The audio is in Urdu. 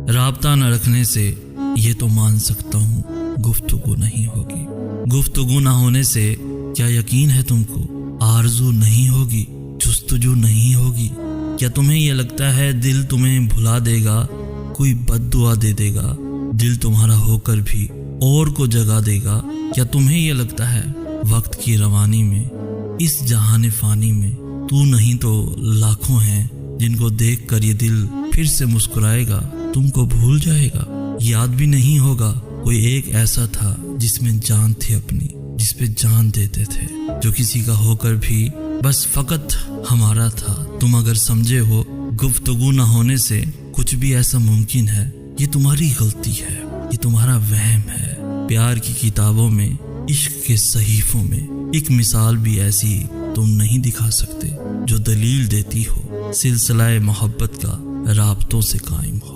رابطہ نہ رکھنے سے یہ تو مان سکتا ہوں گفتگو نہیں ہوگی۔ گفتگو نہ ہونے سے کیا یقین ہے تم کو آرزو نہیں ہوگی، جستجو نہیں ہوگی؟ کیا تمہیں یہ لگتا ہے دل تمہیں بھلا دے گا، کوئی بد دعا دے دے گا؟ دل تمہارا ہو کر بھی اور کو جگا دے گا؟ کیا تمہیں یہ لگتا ہے وقت کی روانی میں، اس جہان فانی میں تو نہیں تو لاکھوں ہیں جن کو دیکھ کر یہ دل پھر سے مسکرائے گا، تم کو بھول جائے گا؟ یاد بھی نہیں ہوگا کوئی ایک ایسا تھا جس میں جان تھی اپنی، جس پہ جان دیتے تھے، جو کسی کا ہو کر بھی بس فقط ہمارا تھا۔ تم اگر سمجھے ہو گفتگو نہ ہونے سے کچھ بھی ایسا ممکن ہے، یہ تمہاری غلطی ہے، یہ تمہارا وہم ہے۔ پیار کی کتابوں میں، عشق کے صحیفوں میں ایک مثال بھی ایسی تم نہیں دکھا سکتے جو دلیل دیتی ہو سلسلہ محبت کا رابطوں سے قائم ہو۔